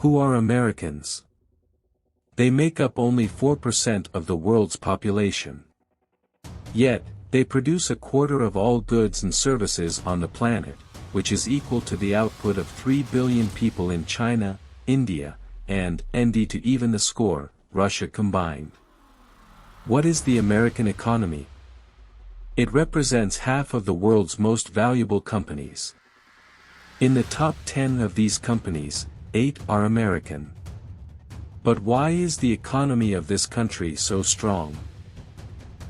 Who are Americans? They make up only 4% of the world's population. Yet, they produce a quarter of all goods and services on the planet, which is equal to the output of 3 billion people in China, India, and to even the score, Russia combined. What is the American economy? It represents half of the world's most valuable companies. In the top 10 of these companies, 8 are American. But why is the economy of this country so strong?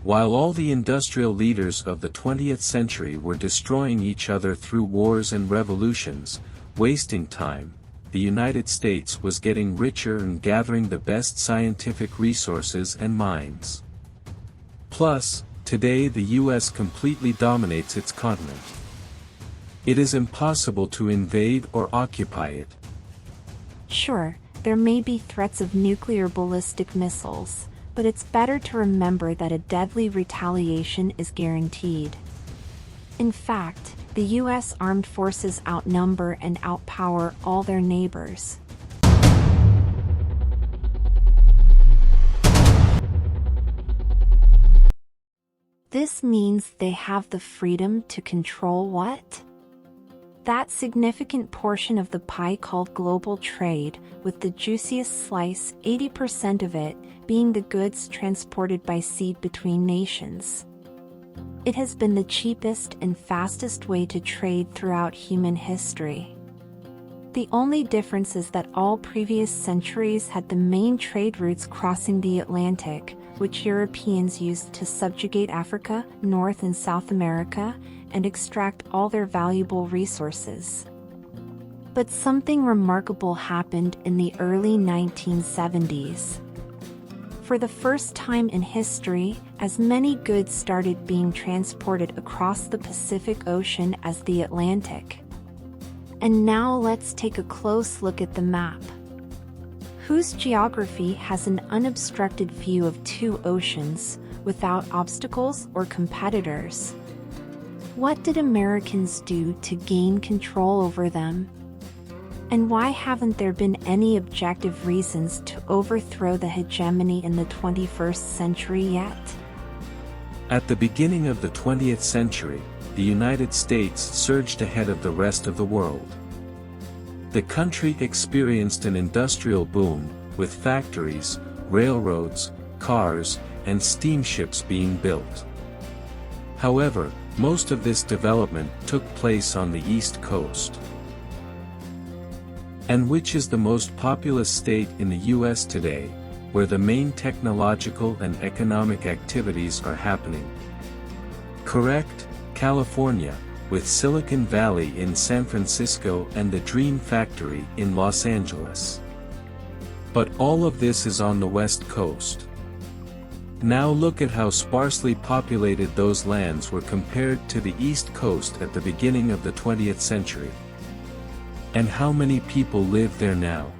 While all the industrial leaders of the 20th century were destroying each other through wars and revolutions, wasting time, the United States was getting richer and gathering the best scientific resources and minds. Plus, today the US completely dominates its continent. It is impossible to invade or occupy it. Sure, there may be threats of nuclear ballistic missiles, but it's better to remember that a deadly retaliation is guaranteed. In fact, the US armed forces outnumber and outpower all their neighbors. This means they have the freedom to control what? That significant portion of the pie called global trade, with the juiciest slice, 80% of it, being the goods transported by sea between nations. It has been the cheapest and fastest way to trade throughout human history. The only difference is that all previous centuries had the main trade routes crossing the Atlantic, which Europeans used to subjugate Africa, North and South America, and extract all their valuable resources. But something remarkable happened in the early 1970s. For the first time in history, as many goods started being transported across the Pacific Ocean as the Atlantic. And now let's take a close look at the map. Whose geography has an unobstructed view of 2 oceans, without obstacles or competitors? What did Americans do to gain control over them? And why haven't there been any objective reasons to overthrow the hegemony in the 21st century yet? At the beginning of the 20th century, the United States surged ahead of the rest of the world. The country experienced an industrial boom, with factories, railroads, cars, and steamships being built. However, most of this development took place on the East Coast. And which is the most populous state in the US today, where the main technological and economic activities are happening? Correct, California, with Silicon Valley in San Francisco and the Dream Factory in Los Angeles. But all of this is on the West Coast. Now look at how sparsely populated those lands were compared to the East Coast at the beginning of the 20th century. And how many people live there now?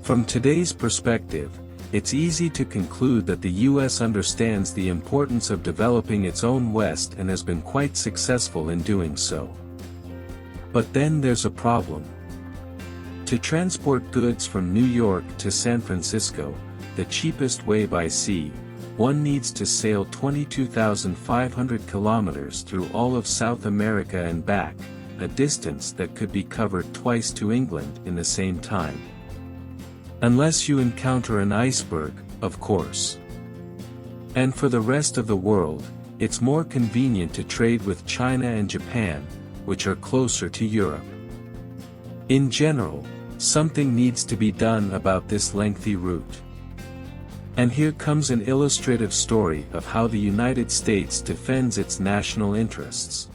From today's perspective, it's easy to conclude that the US understands the importance of developing its own West and has been quite successful in doing so. But then there's a problem. To transport goods from New York to San Francisco, the cheapest way by sea, one needs to sail 22,500 kilometers through all of South America and back, a distance that could be covered twice to England in the same time. Unless you encounter an iceberg, of course. And for the rest of the world, it's more convenient to trade with China and Japan, which are closer to Europe. In general, something needs to be done about this lengthy route. And here comes an illustrative story of how the United States defends its national interests.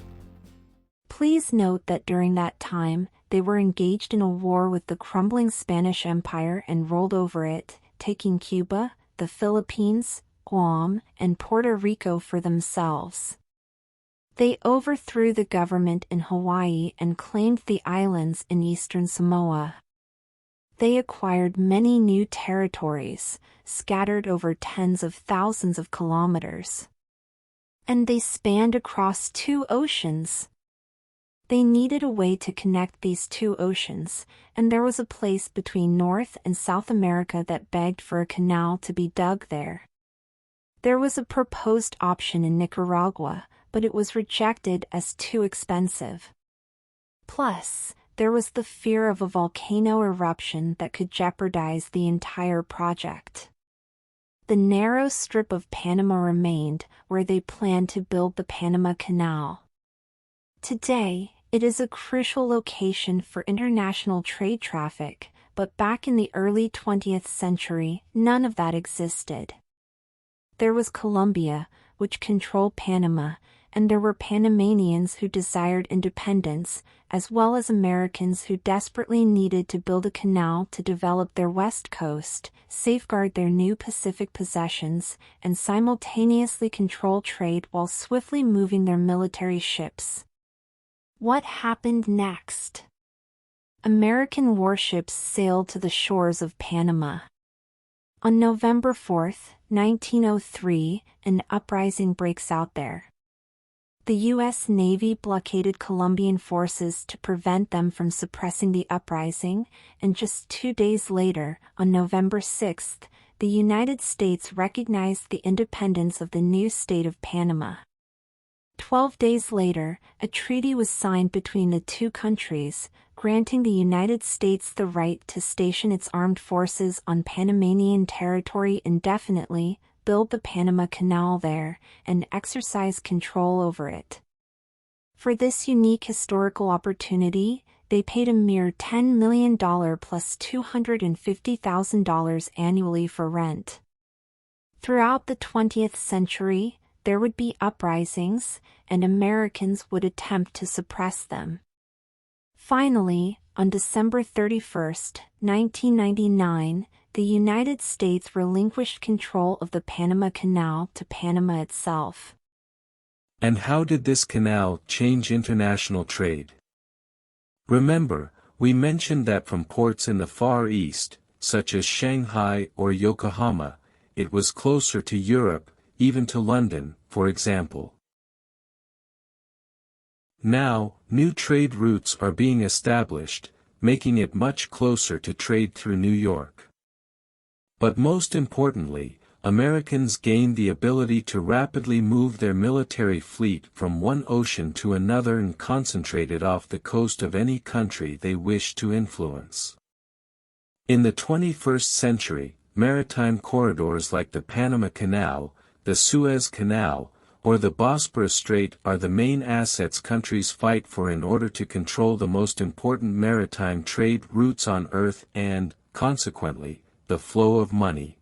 Please note that during that time, they were engaged in a war with the crumbling Spanish Empire and rolled over it, taking Cuba, the Philippines, Guam, and Puerto Rico for themselves. They overthrew the government in Hawaii and claimed the islands in eastern Samoa. They acquired many new territories, scattered over tens of thousands of kilometers. And they spanned across 2 oceans. They needed a way to connect these two oceans, and there was a place between North and South America that begged for a canal to be dug there. There was a proposed option in Nicaragua, but it was rejected as too expensive. Plus, there was the fear of a volcano eruption that could jeopardize the entire project. The narrow strip of Panama remained, where they planned to build the Panama Canal. Today, it is a crucial location for international trade traffic, but back in the early 20th century, none of that existed. There was Colombia, which controlled Panama, and there were Panamanians who desired independence, as well as Americans who desperately needed to build a canal to develop their west coast, safeguard their new Pacific possessions, and simultaneously control trade while swiftly moving their military ships. What happened next? American warships sailed to the shores of Panama. On November 4, 1903, an uprising breaks out there. The U.S. Navy blockaded Colombian forces to prevent them from suppressing the uprising, and just 2 days later, on November 6, the United States recognized the independence of the new state of Panama. 12 days later, a treaty was signed between the two countries, granting the United States the right to station its armed forces on Panamanian territory indefinitely, build the Panama Canal there, and exercise control over it. For this unique historical opportunity, they paid a mere $10 million plus $250,000 annually for rent. Throughout the 20th century, there would be uprisings, and Americans would attempt to suppress them. Finally, on December 31, 1999, the United States relinquished control of the Panama Canal to Panama itself. And how did this canal change international trade? Remember, we mentioned that from ports in the Far East, such as Shanghai or Yokohama, it was closer to Europe, even to London, for example. Now, new trade routes are being established, making it much closer to trade through New York. But most importantly, Americans gained the ability to rapidly move their military fleet from one ocean to another and concentrate it off the coast of any country they wished to influence. In the 21st century, maritime corridors like the Panama Canal, the Suez Canal, or the Bosporus Strait are the main assets countries fight for in order to control the most important maritime trade routes on Earth and, consequently, the flow of money.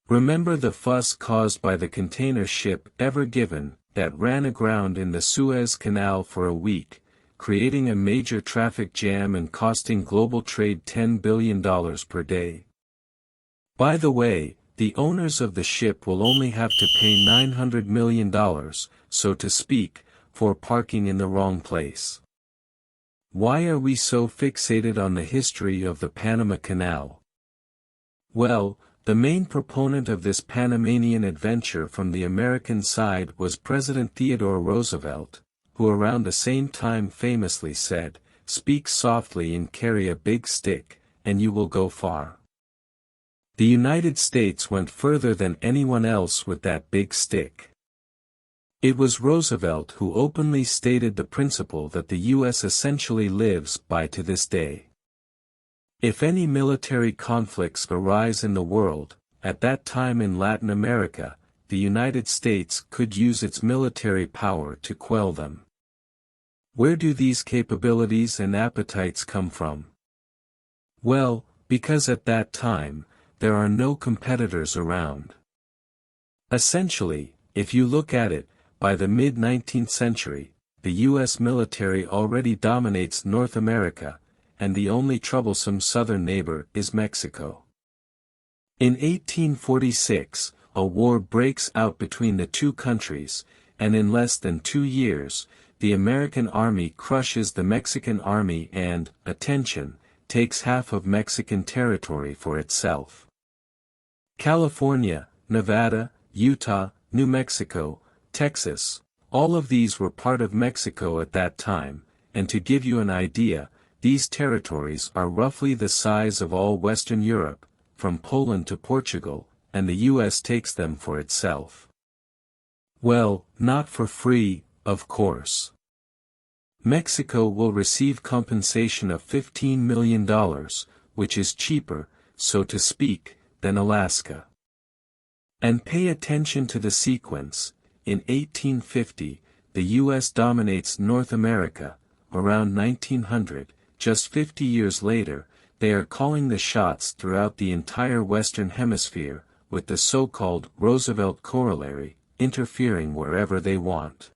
Remember the fuss caused by the container ship Ever Given, that ran aground in the Suez Canal for a week, creating a major traffic jam and costing global trade $10 billion per day. By the way, the owners of the ship will only have to pay $900 million, so to speak, for parking in the wrong place. Why are we so fixated on the history of the Panama Canal? Well, the main proponent of this Panamanian adventure from the American side was President Theodore Roosevelt, who around the same time famously said, "Speak softly and carry a big stick, and you will go far." The United States went further than anyone else with that big stick. It was Roosevelt who openly stated the principle that the U.S. essentially lives by to this day. If any military conflicts arise in the world, at that time in Latin America, the United States could use its military power to quell them. Where do these capabilities and appetites come from? Well, because at that time, there are no competitors around. Essentially, if you look at it, by the mid-19th century, the U.S. military already dominates North America, and the only troublesome southern neighbor is Mexico. In 1846, a war breaks out between the two countries, and in less than 2 years, the American army crushes the Mexican army and, attention, takes half of Mexican territory for itself. California, Nevada, Utah, New Mexico, Texas, all of these were part of Mexico at that time, and to give you an idea, these territories are roughly the size of all Western Europe, from Poland to Portugal, and the US takes them for itself. Well, not for free, of course. Mexico will receive compensation of $15 million, which is cheaper, so to speak, than Alaska. And pay attention to the sequence. In 1850, the U.S. dominates North America. Around 1900, just 50 years later, they are calling the shots throughout the entire Western Hemisphere, with the so-called Roosevelt corollary, interfering wherever they want.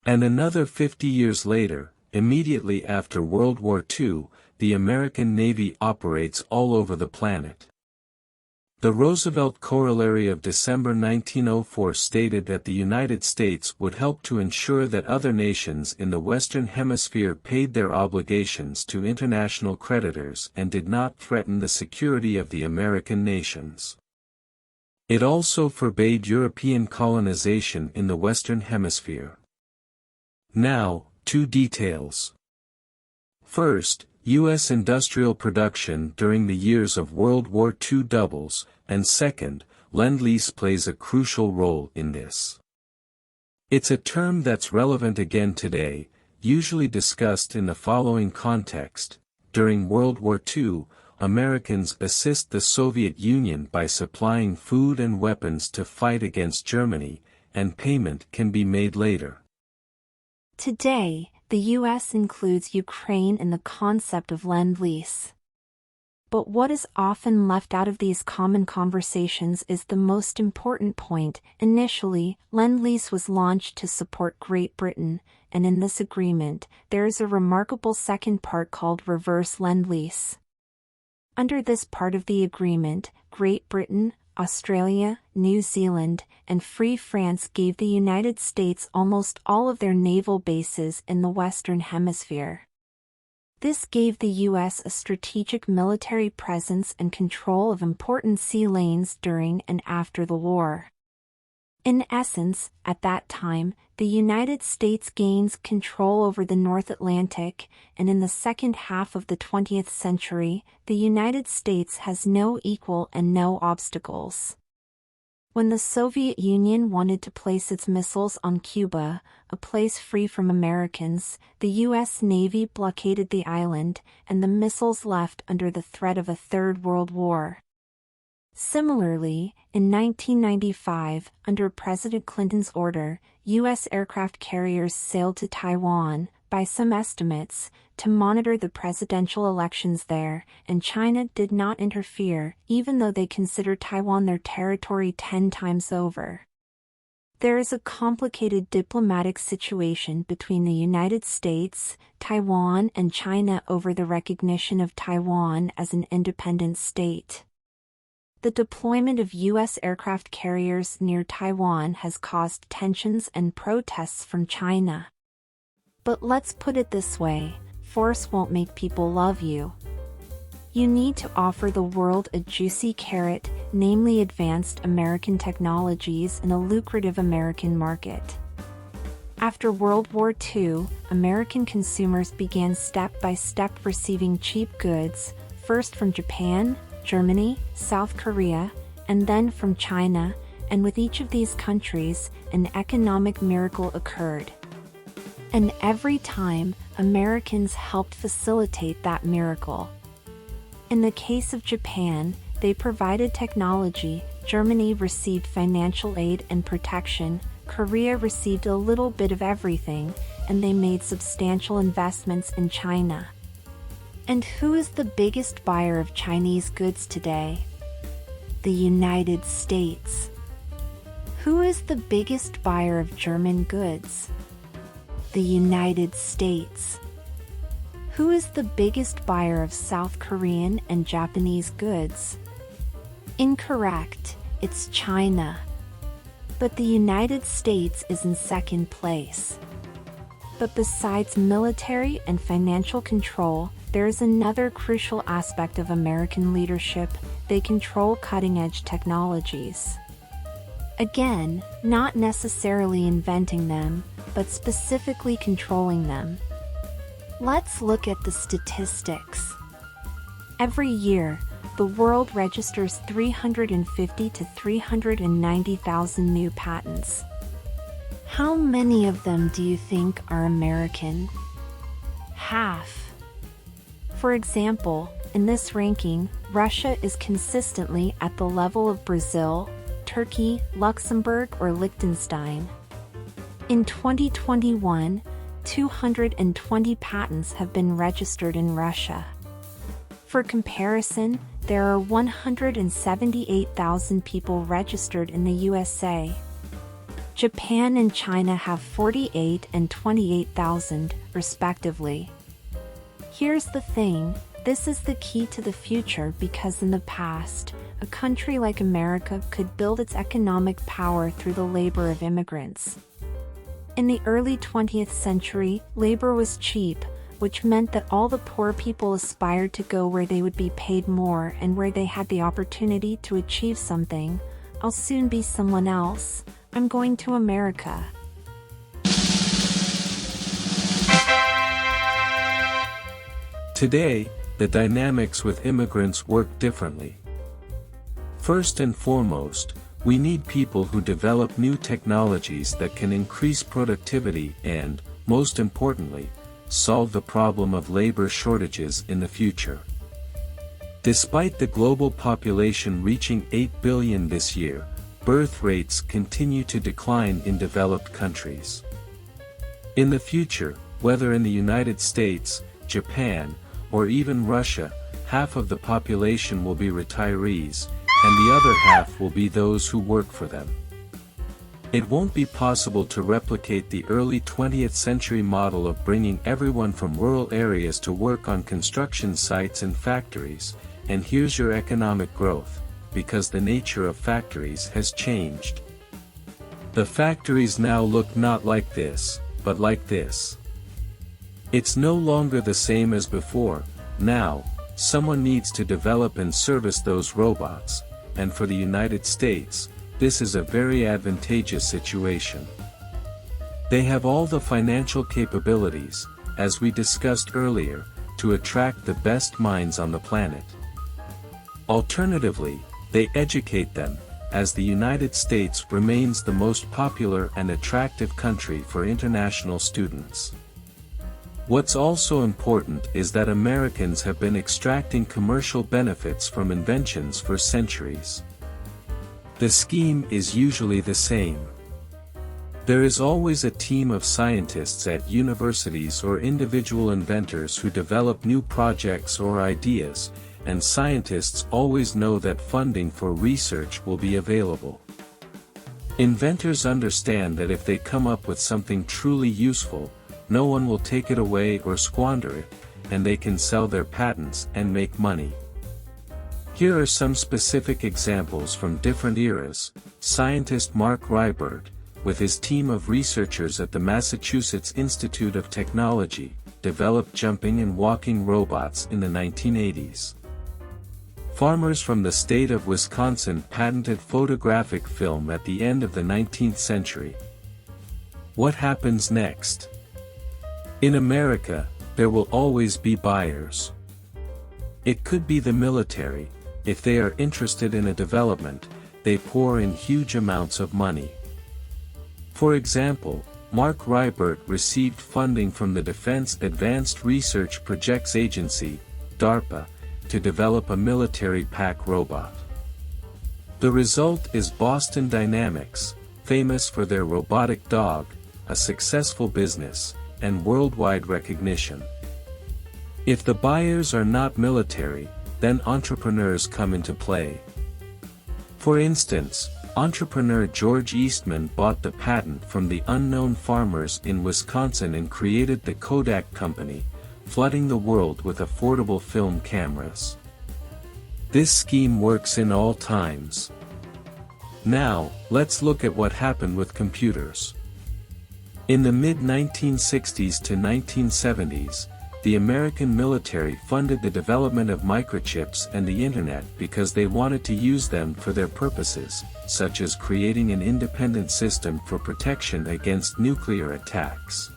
And another 50 years later, immediately after World War II, the American Navy operates all over the planet. The Roosevelt Corollary of December 1904 stated that the United States would help to ensure that other nations in the Western Hemisphere paid their obligations to international creditors and did not threaten the security of the American nations. It also forbade European colonization in the Western Hemisphere. Now, two details. First, U.S. industrial production during the years of World War II doubles, and second, Lend-Lease plays a crucial role in this. It's a term that's relevant again today, usually discussed in the following context. During World War II, Americans assist the Soviet Union by supplying food and weapons to fight against Germany, and payment can be made later. Today, the U.S. includes Ukraine in the concept of Lend-Lease. But what is often left out of these common conversations is the most important point. Initially, Lend-Lease was launched to support Great Britain, and in this agreement, there is a remarkable second part called Reverse Lend-Lease. Under this part of the agreement, Great Britain, Australia, New Zealand, and Free France gave the United States almost all of their naval bases in the Western Hemisphere. This gave the U.S. a strategic military presence and control of important sea lanes during and after the war. In essence, at that time, the United States gains control over the North Atlantic, and in the second half of the 20th century, the United States has no equal and no obstacles. When the Soviet Union wanted to place its missiles on Cuba, a place free from Americans, the U.S. Navy blockaded the island, and the missiles left under the threat of a Third World War. Similarly, in 1995, under President Clinton's order, U.S. aircraft carriers sailed to Taiwan, by some estimates, to monitor the presidential elections there, and China did not interfere, even though they consider Taiwan their territory 10 times over. There is a complicated diplomatic situation between the United States, Taiwan, and China over the recognition of Taiwan as an independent state. The deployment of U.S. aircraft carriers near Taiwan has caused tensions and protests from China. But let's put it this way, force won't make people love you. You need to offer the world a juicy carrot, namely advanced American technologies in a lucrative American market. After World War II, American consumers began step by step receiving cheap goods, first from Japan, Germany, South Korea, and then from China, and with each of these countries, an economic miracle occurred. And every time, Americans helped facilitate that miracle. In the case of Japan, they provided technology, Germany received financial aid and protection, Korea received a little bit of everything, and they made substantial investments in China. And who is the biggest buyer of Chinese goods today? The United States. Who is the biggest buyer of German goods? The United States. Who is the biggest buyer of South Korean and Japanese goods? Incorrect, it's China. But the United States is in second place. But besides military and financial control, there is another crucial aspect of American leadership: they control cutting-edge technologies. Again, not necessarily inventing them, but specifically controlling them. Let's look at the statistics. Every year, the world registers 350 to 390,000 new patents. How many of them do you think are American? Half. For example, in this ranking, Russia is consistently at the level of Brazil, Turkey, Luxembourg, or Liechtenstein. In 2021, 220 patents have been registered in Russia. For comparison, there are 178,000 people registered in the USA. Japan and China have 48 and 28,000, respectively. Here's the thing, this is the key to the future because in the past, a country like America could build its economic power through the labor of immigrants. In the early 20th century, labor was cheap, which meant that all the poor people aspired to go where they would be paid more and where they had the opportunity to achieve something. I'll soon be someone else. I'm going to America. Today, the dynamics with immigrants work differently. First and foremost, we need people who develop new technologies that can increase productivity and, most importantly, solve the problem of labor shortages in the future. Despite the global population reaching 8 billion this year, birth rates continue to decline in developed countries. In the future, whether in the United States, Japan, or even Russia, half of the population will be retirees, and the other half will be those who work for them. It won't be possible to replicate the early 20th century model of bringing everyone from rural areas to work on construction sites and factories, and here's your economic growth, because the nature of factories has changed. The factories now look not like this, but like this. It's no longer the same as before. Now, someone needs to develop and service those robots, and for the United States, this is a very advantageous situation. They have all the financial capabilities, as we discussed earlier, to attract the best minds on the planet. Alternatively, they educate them, as the United States remains the most popular and attractive country for international students. What's also important is that Americans have been extracting commercial benefits from inventions for centuries. The scheme is usually the same. There is always a team of scientists at universities or individual inventors who develop new projects or ideas, and scientists always know that funding for research will be available. Inventors understand that if they come up with something truly useful, no one will take it away or squander it, and they can sell their patents and make money. Here are some specific examples from different eras. Scientist Mark Rybert, with his team of researchers at the Massachusetts Institute of Technology, developed jumping and walking robots in the 1980s. Farmers from the state of Wisconsin patented photographic film at the end of the 19th century. What happens next? In America, there will always be buyers. It could be the military. If they are interested in a development, they pour in huge amounts of money. For example, Mark Rybert received funding from the Defense Advanced Research Projects Agency, DARPA, to develop a military pack robot. The result is Boston Dynamics, famous for their robotic dog, a successful business, and worldwide recognition. If the buyers are not military, then entrepreneurs come into play. For instance, entrepreneur George Eastman bought the patent from the unknown farmers in Wisconsin and created the Kodak Company, flooding the world with affordable film cameras. This scheme works in all times. Now, let's look at what happened with computers. In the mid-1960s to 1970s, the American military funded the development of microchips and the Internet because they wanted to use them for their purposes, such as creating an independent system for protection against nuclear attacks.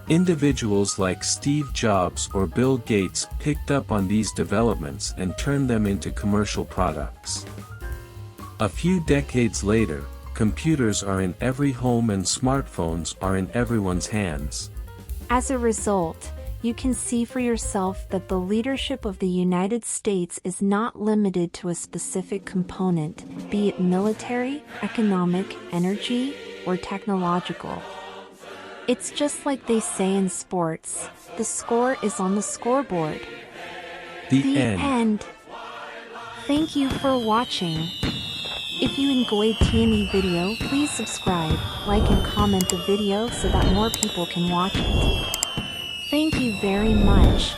Individuals like Steve Jobs or Bill Gates picked up on these developments and turned them into commercial products. A few decades later, computers are in every home and smartphones are in everyone's hands. As a result, you can see for yourself that the leadership of the United States is not limited to a specific component, be it military, economic, energy, or technological. It's just like they say in sports, the score is on the scoreboard. The end. Thank you for watching. If you enjoyed TME video, please subscribe, like and comment the video so that more people can watch it. Thank you very much.